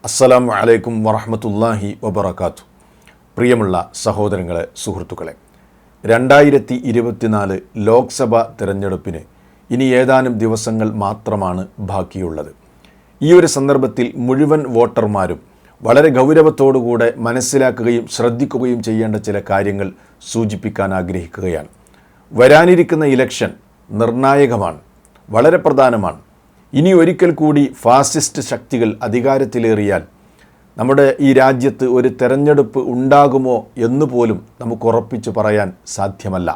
അസ്സലാമു അലൈക്കും വറഹ്മത്തുള്ളാഹി വബറകാതുഹു. പ്രിയമുള്ള സഹോദരങ്ങളെ, സുഹൃത്തുക്കളെ, 2024 ലോക്സഭാ തിരഞ്ഞെടുപ്പിന് ഇനി ഏതാനും ദിവസങ്ങൾ മാത്രമാണ് ബാക്കിയുള്ളത്. ഈ ഒരു സന്ദർഭത്തിൽ മുഴുവൻ വോട്ടർമാരും വളരെ ഗൗരവത്തോടുകൂടെ മനസ്സിലാക്കുകയും ശ്രദ്ധിക്കുകയും ചെയ്യേണ്ട ചില കാര്യങ്ങൾ സൂചിപ്പിക്കാൻ ആഗ്രഹിക്കുകയാണ്. വരാനിരിക്കുന്ന ഇലക്ഷൻ നിർണായകമാണ്, വളരെ പ്രധാനമാണ്. ഇനി ഒരിക്കൽ കൂടി ഫാസിസ്റ്റ് ശക്തികൾ അധികാരത്തിലേറിയാൽ നമ്മുടെ ഈ രാജ്യത്ത് ഒരു തെരഞ്ഞെടുപ്പ് ഉണ്ടാകുമോ എന്ന് പോലും നമുക്ക് ഉറപ്പിച്ച് പറയാൻ സാധ്യമല്ല.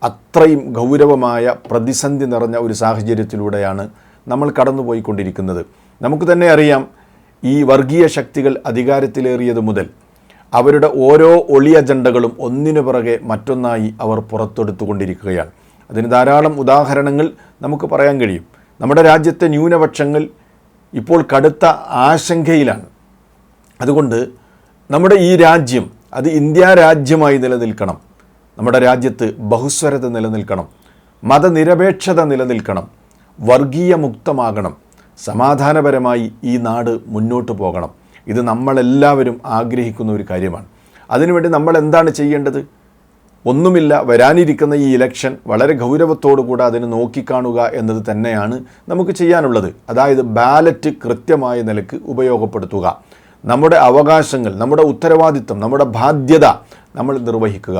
അത്രയും ഗൗരവമായ പ്രതിസന്ധി നിറഞ്ഞ ഒരു സാഹചര്യത്തിലൂടെയാണ് നമ്മൾ കടന്നുപോയിക്കൊണ്ടിരിക്കുന്നത്. നമുക്ക് തന്നെ അറിയാം, ഈ വർഗീയ ശക്തികൾ അധികാരത്തിലേറിയത് മുതൽ അവരുടെ ഓരോ ഒളി അജണ്ടകളും ഒന്നിനു പുറകെ മറ്റൊന്നായി അവർ പുറത്തെടുത്തുകൊണ്ടിരിക്കുകയാണ്. അതിന് ധാരാളം ഉദാഹരണങ്ങൾ നമുക്ക് പറയാൻ കഴിയും. നമ്മുടെ രാജ്യത്തെ ന്യൂനപക്ഷങ്ങൾ ഇപ്പോൾ കടുത്ത ആശങ്കയിലാണ്. അതുകൊണ്ട് നമ്മുടെ ഈ രാജ്യം അത് ഇന്ത്യ രാജ്യമായി നിലനിൽക്കണം. നമ്മുടെ രാജ്യത്ത് ബഹുസ്വരത നിലനിൽക്കണം, മതനിരപേക്ഷത നിലനിൽക്കണം, വർഗീയ മുക്തമാകണം, സമാധാനപരമായി ഈ നാട് മുന്നോട്ട് പോകണം. ഇത് നമ്മളെല്ലാവരും ആഗ്രഹിക്കുന്ന ഒരു കാര്യമാണ്. അതിനുവേണ്ടി നമ്മൾ എന്താണ് ചെയ്യേണ്ടത്? ഒന്നുമില്ല. വരാനിരിക്കുന്ന ഈ ഇലക്ഷൻ വളരെ ഗൗരവത്തോടുകൂടെ അതിനെ നോക്കിക്കാണുക എന്നത് തന്നെയാണ് നമുക്ക് ചെയ്യാനുള്ളത്. അതായത് ബാലറ്റ് കൃത്യമായ നിലക്ക് ഉപയോഗപ്പെടുത്തുക, നമ്മുടെ അവകാശങ്ങൾ, നമ്മുടെ ഉത്തരവാദിത്തം, നമ്മുടെ ബാധ്യത നമ്മൾ നിർവഹിക്കുക.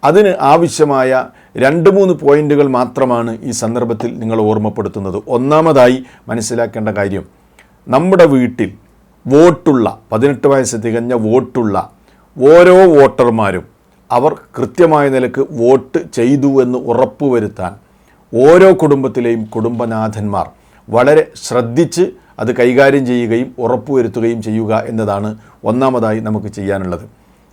അതിന് ആവശ്യമായ 2-3 പോയിന്റുകൾ മാത്രമാണ് ഈ സന്ദർഭത്തിൽ നിങ്ങൾ ഓർമ്മപ്പെടുത്തുന്നത്. ഒന്നാമതായി മനസ്സിലാക്കേണ്ട കാര്യം, നമ്മുടെ വീട്ടിൽ വോട്ടുള്ള 18 വയസ്സ് തികഞ്ഞ വോട്ടുള്ള ഓരോ വോട്ടർമാരും അവർ കൃത്യമായ നിലക്ക് വോട്ട് ചെയ്തു എന്ന് ഉറപ്പുവരുത്താൻ ഓരോ കുടുംബത്തിലെയും കുടുംബനാഥന്മാർ വളരെ ശ്രദ്ധിച്ച് അത് കൈകാര്യം ചെയ്യുകയും ഉറപ്പുവരുത്തുകയും ചെയ്യുക എന്നതാണ് ഒന്നാമതായി നമുക്ക് ചെയ്യാനുള്ളത്.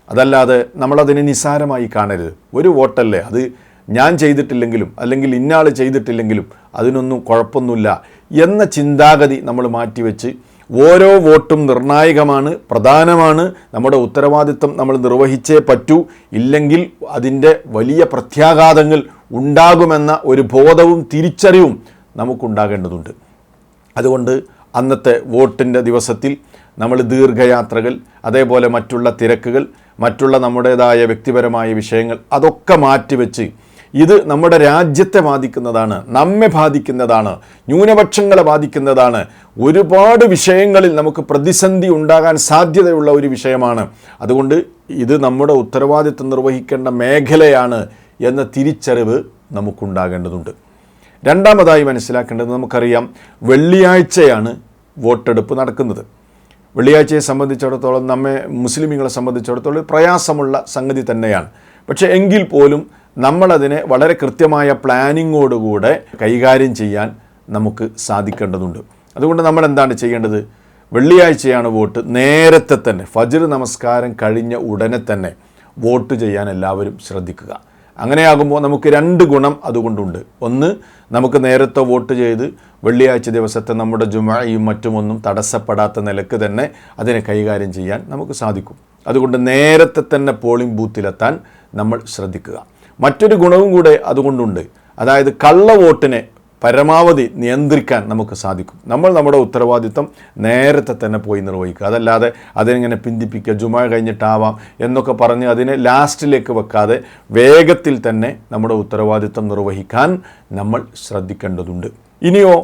അതല്ലാതെ നമ്മളതിനെ നിസ്സാരമായി കാണരുത്. ഒരു വോട്ടല്ലേ, അത് ഞാൻ ചെയ്തിട്ടില്ലെങ്കിലും അല്ലെങ്കിൽ ഇന്നയാൾ ചെയ്തിട്ടില്ലെങ്കിലും അതിനൊന്നും കുഴപ്പമൊന്നുമില്ല എന്ന ചിന്താഗതി നമ്മൾ മാറ്റിവെച്ച് ഓരോ വോട്ടും നിർണായകമാണ്, പ്രധാനമാണ്, നമ്മുടെ ഉത്തരവാദിത്വം നമ്മൾ നിർവഹിച്ചേ പറ്റൂ, ഇല്ലെങ്കിൽ അതിൻ്റെ വലിയ പ്രത്യാഘാതങ്ങൾ ഉണ്ടാകുമെന്ന ഒരു ബോധവും തിരിച്ചറിവും നമുക്കുണ്ടാകേണ്ടതുണ്ട്. അതുകൊണ്ട് അന്നത്തെ വോട്ടിൻ്റെ ദിവസത്തിൽ നമ്മൾ ദീർഘയാത്രകൾ, അതേപോലെ മറ്റുള്ള തിരക്കുകൾ, മറ്റുള്ള നമ്മുടേതായ വ്യക്തിപരമായ വിഷയങ്ങൾ അതൊക്കെ മാറ്റിവെച്ച് ഇത് നമ്മുടെ രാജ്യത്തെ ബാധിക്കുന്നതാണ്, നമ്മെ ബാധിക്കുന്നതാണ്, ന്യൂനപക്ഷങ്ങളെ ബാധിക്കുന്നതാണ്. ഒരുപാട് വിഷയങ്ങളിൽ നമുക്ക് പ്രതിസന്ധി ഉണ്ടാകാൻ സാധ്യതയുള്ള ഒരു വിഷയമാണ്. അതുകൊണ്ട് ഇത് നമ്മുടെ ഉത്തരവാദിത്വം നിർവഹിക്കേണ്ട മേഖലയാണ് എന്ന തിരിച്ചറിവ് നമുക്കുണ്ടാകേണ്ടതുണ്ട്. രണ്ടാമതായി മനസ്സിലാക്കേണ്ടത്, നമുക്കറിയാം വെള്ളിയാഴ്ചയാണ് വോട്ടെടുപ്പ് നടക്കുന്നത്. വെള്ളിയാഴ്ചയെ സംബന്ധിച്ചിടത്തോളം നമ്മെ മുസ്ലിമുകളെ സംബന്ധിച്ചിടത്തോളം പ്രയാസമുള്ള സംഗതി തന്നെയാണ്. പക്ഷേ എങ്കിൽ പോലും നമ്മളതിനെ വളരെ കൃത്യമായ പ്ലാനിങ്ങോടുകൂടെ കൈകാര്യം ചെയ്യാൻ നമുക്ക് സാധിക്കേണ്ടതുണ്ട്. അതുകൊണ്ട് നമ്മൾ എന്താണ് ചെയ്യേണ്ടത്? വെള്ളിയാഴ്ചയാണ് വോട്ട്, നേരത്തെ തന്നെ ഫജ്ർ നമസ്കാരം കഴിഞ്ഞ ഉടനെ തന്നെ വോട്ട് ചെയ്യാൻ എല്ലാവരും ശ്രദ്ധിക്കുക. അങ്ങനെയാകുമ്പോൾ നമുക്ക് 2 ഗുണം അതുകൊണ്ടുണ്ട്. ഒന്ന്, നമുക്ക് നേരത്തെ വോട്ട് ചെയ്ത് വെള്ളിയാഴ്ച ദിവസത്തെ നമ്മുടെ ജുമഅയും മറ്റുമൊന്നും തടസ്സപ്പെടാത്ത നിലക്ക് തന്നെ അതിനെ കൈകാര്യം ചെയ്യാൻ നമുക്ക് സാധിക്കും. അതുകൊണ്ട് നേരത്തെ തന്നെ പോളിംഗ് ബൂത്തിലെത്താൻ നമ്മൾ ശ്രദ്ധിക്കുക. മറ്റൊരു ഗുണവും കൂടെ അതുകൊണ്ടുണ്ട്. അതായത് കള്ള വോട്ടിനെ പരമാവധി നിയന്ത്രിക്കാൻ നമുക്ക് സാധിക്കും. നമ്മൾ നമ്മുടെ ഉത്തരവാദിത്വം നേരത്തെ തന്നെ പോയി നിർവഹിക്കുക. അതല്ലാതെ അതിനെങ്ങനെ പിന്തിപ്പിക്കുക, ജുമഅ കഴിഞ്ഞിട്ടാവാം എന്നൊക്കെ പറഞ്ഞ് അതിനെ ലാസ്റ്റിലേക്ക് വെക്കാതെ വേഗത്തിൽ തന്നെ നമ്മുടെ ഉത്തരവാദിത്വം നിർവഹിക്കാൻ നമ്മൾ ശ്രദ്ധിക്കേണ്ടതുണ്ട്. ഇനിയോ,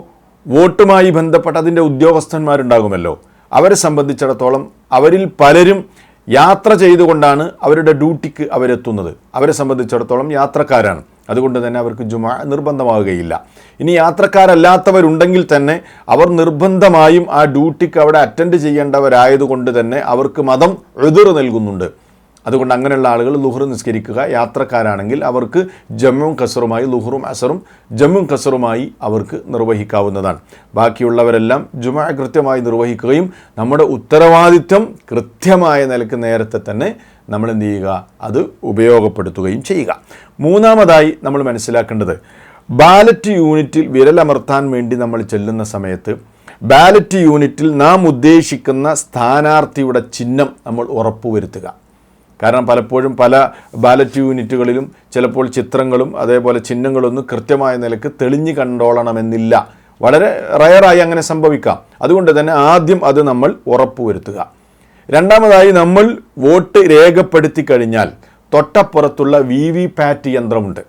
വോട്ടുമായി ബന്ധപ്പെട്ട അതിൻ്റെ ഉദ്യോഗസ്ഥന്മാരുണ്ടാകുമല്ലോ, അവരെ സംബന്ധിച്ചിടത്തോളം അവരിൽ പലരും യാത്ര ചെയ്തുകൊണ്ടാണ് അവരുടെ ഡ്യൂട്ടിക്ക് അവരെത്തുന്നത്. അവരെ സംബന്ധിച്ചിടത്തോളം യാത്രക്കാരാണ്. അതുകൊണ്ട് തന്നെ അവർക്ക് ജുമഅ നിർബന്ധമാവുകയില്ല. ഇനി യാത്രക്കാരല്ലാത്തവരുണ്ടെങ്കിൽ തന്നെ അവർ നിർബന്ധമായും ആ ഡ്യൂട്ടിക്ക് അവിടെ അറ്റൻഡ് ചെയ്യേണ്ടവരായതുകൊണ്ട് തന്നെ അവർക്ക് മതം ഉദ്ർ നൽകുന്നുണ്ട്. അതുകൊണ്ട് അങ്ങനെയുള്ള ആളുകൾ ളുഹ്ർ നിസ്കരിക്കുക. യാത്രക്കാരാണെങ്കിൽ അവർക്ക് ജമ്മും കസറുമായി, ളുഹ്റും അസറും ജമ്മും കസറുമായി അവർക്ക് നിർവഹിക്കാവുന്നതാണ്. ബാക്കിയുള്ളവരെല്ലാം ജുമഅ കൃത്യമായി നിർവഹിക്കുകയും നമ്മുടെ ഉത്തരവാദിത്വം കൃത്യമായ നിലക്ക് നേരത്തെ തന്നെ നമ്മൾ എന്ത് ചെയ്യുക, അത് ഉപയോഗപ്പെടുത്തുകയും ചെയ്യുക. മൂന്നാമതായി നമ്മൾ മനസ്സിലാക്കേണ്ടത്, ബാലറ്റ് യൂണിറ്റിൽ വിരലമർത്താൻ വേണ്ടി നമ്മൾ ചെല്ലുന്ന സമയത്ത് ബാലറ്റ് യൂണിറ്റിൽ നാം ഉദ്ദേശിക്കുന്ന സ്ഥാനാർത്ഥിയുടെ ചിഹ്നം നമ്മൾ ഉറപ്പുവരുത്തുക. കാരണം പലപ്പോഴും പല ബാലറ്റ് യൂണിറ്റുകളിലും ചിലപ്പോൾ ചിത്രങ്ങളും അതേപോലെ ചിഹ്നങ്ങളൊന്നും കൃത്യമായ നിലക്ക് തെളിഞ്ഞു കണ്ടോളണമെന്നില്ല. വളരെ റയറായി അങ്ങനെ സംഭവിക്കാം. അതുകൊണ്ട് തന്നെ ആദ്യം അത് നമ്മൾ ഉറപ്പുവരുത്തുക. രണ്ടാമതായി, നമ്മൾ വോട്ട് രേഖപ്പെടുത്തി കഴിഞ്ഞാൽ തൊട്ടപ്പുറത്തുള്ള VVPAT യന്ത്രമുണ്ട്.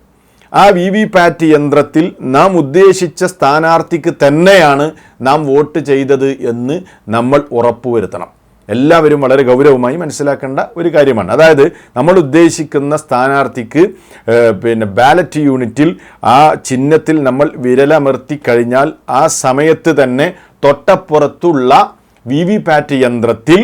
ആ VVPAT യന്ത്രത്തിൽ നാം ഉദ്ദേശിച്ച സ്ഥാനാർത്ഥിക്ക് തന്നെയാണ് നാം വോട്ട് ചെയ്തത് എന്ന് നമ്മൾ ഉറപ്പുവരുത്തണം. എല്ലാവരും വളരെ ഗൗരവമായി മനസ്സിലാക്കേണ്ട ഒരു കാര്യമാണ്. അതായത് നമ്മൾ ഉദ്ദേശിക്കുന്ന സ്ഥാനാർത്ഥിക്ക് ബാലറ്റ് യൂണിറ്റിൽ ആ ചിഹ്നത്തിൽ നമ്മൾ വിരലമർത്തി കഴിഞ്ഞാൽ ആ സമയത്ത് തന്നെ തൊട്ടപ്പുറത്തുള്ള VVPAT യന്ത്രത്തിൽ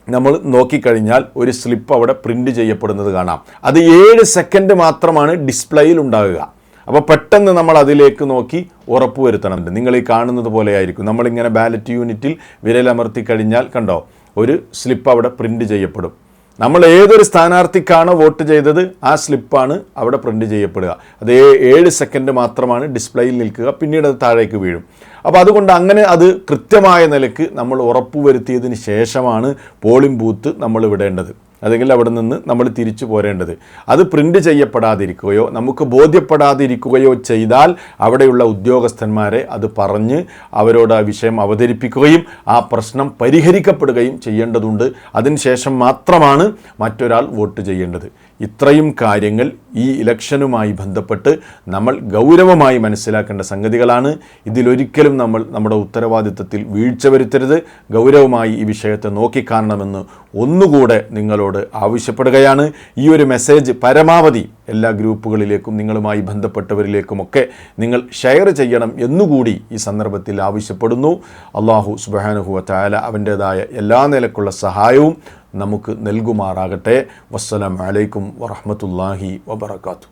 നമ്മൾ നോക്കിക്കഴിഞ്ഞാൽ ഒരു സ്ലിപ്പ് അവിടെ പ്രിൻ്റ് ചെയ്യപ്പെടുന്നത് കാണാം. അത് 7 സെക്കൻഡ് മാത്രമാണ് ഡിസ്പ്ലേയിൽ ഉണ്ടാകുക. അപ്പോൾ പെട്ടെന്ന് നമ്മൾ അതിലേക്ക് നോക്കി ഉറപ്പുവരുത്തണം. നിങ്ങൾ ഈ കാണുന്നത് പോലെ ആയിരിക്കും. നമ്മളിങ്ങനെ ബാലറ്റ് യൂണിറ്റിൽ വിരലമർത്തി കഴിഞ്ഞാൽ കണ്ടോ, ഒരു സ്ലിപ്പ് അവിടെ പ്രിൻ്റ് ചെയ്യപ്പെടും. നമ്മൾ ഏതൊരു സ്ഥാനാർത്ഥിക്കാണോ വോട്ട് ചെയ്തത് ആ സ്ലിപ്പാണ് അവിടെ പ്രിൻ്റ് ചെയ്യപ്പെടുക. അത് 7 സെക്കൻഡ് മാത്രമാണ് ഡിസ്പ്ലേയിൽ നിൽക്കുക, പിന്നീട് അത് താഴേക്ക് വീഴും. അപ്പോൾ അതുകൊണ്ട് അങ്ങനെ അത് കൃത്യമായ നിലയ്ക്ക് നമ്മൾ ഉറപ്പുവരുത്തിയതിന് ശേഷമാണ് പോളിംഗ് ബൂത്ത് നമ്മൾ വിടേണ്ടത്. അല്ലെങ്കിൽ അവിടെ നിന്ന് നമ്മൾ തിരിച്ചു പോരേണ്ടത്. അത് പ്രിൻ്റ് ചെയ്യപ്പെടാതിരിക്കുകയോ നമുക്ക് ബോധ്യപ്പെടാതിരിക്കുകയോ ചെയ്താൽ അവിടെയുള്ള ഉദ്യോഗസ്ഥന്മാരെ അത് പറഞ്ഞ് അവരോട് ആ വിഷയം അവതരിപ്പിക്കുകയും ആ പ്രശ്നം പരിഹരിക്കപ്പെടുകയും ചെയ്യേണ്ടതുണ്ട്. അതിനുശേഷം മാത്രമാണ് മറ്റൊരാൾ വോട്ട് ചെയ്യേണ്ടത്. ഇത്രയും കാര്യങ്ങൾ ഈ ഇലക്ഷനുമായി ബന്ധപ്പെട്ട് നമ്മൾ ഗൗരവമായി മനസ്സിലാക്കേണ്ട സംഗതികളാണ്. ഇതിലൊരിക്കലും നമ്മൾ നമ്മുടെ ഉത്തരവാദിത്തത്തിൽ വീഴ്ച വരുത്തരുത്. ഗൗരവമായി ഈ വിഷയത്തെ നോക്കിക്കാണണമെന്ന് ഒന്നുകൂടെ നിങ്ങളോട് ആവശ്യപ്പെടുകയാണ്. ഈ ഒരു മെസ്സേജ് പരമാവധി എല്ലാ ഗ്രൂപ്പുകളിലേക്കും നിങ്ങളുമായി ബന്ധപ്പെട്ടവരിലേക്കുമൊക്കെ നിങ്ങൾ ഷെയർ ചെയ്യണം എന്നുകൂടി ഈ സന്ദർഭത്തിൽ ആവശ്യപ്പെടുന്നു. അല്ലാഹു സുബ്ഹാനഹു വ തആല അവൻ്റേതായ എല്ലാ നിലക്കുള്ള സഹായവും നമുക്ക് നൽകുമാറാകട്ടെ. വസ്സലാമു അലൈക്കും വറഹ്മത്തുള്ളാഹി വബറകാതുഹു.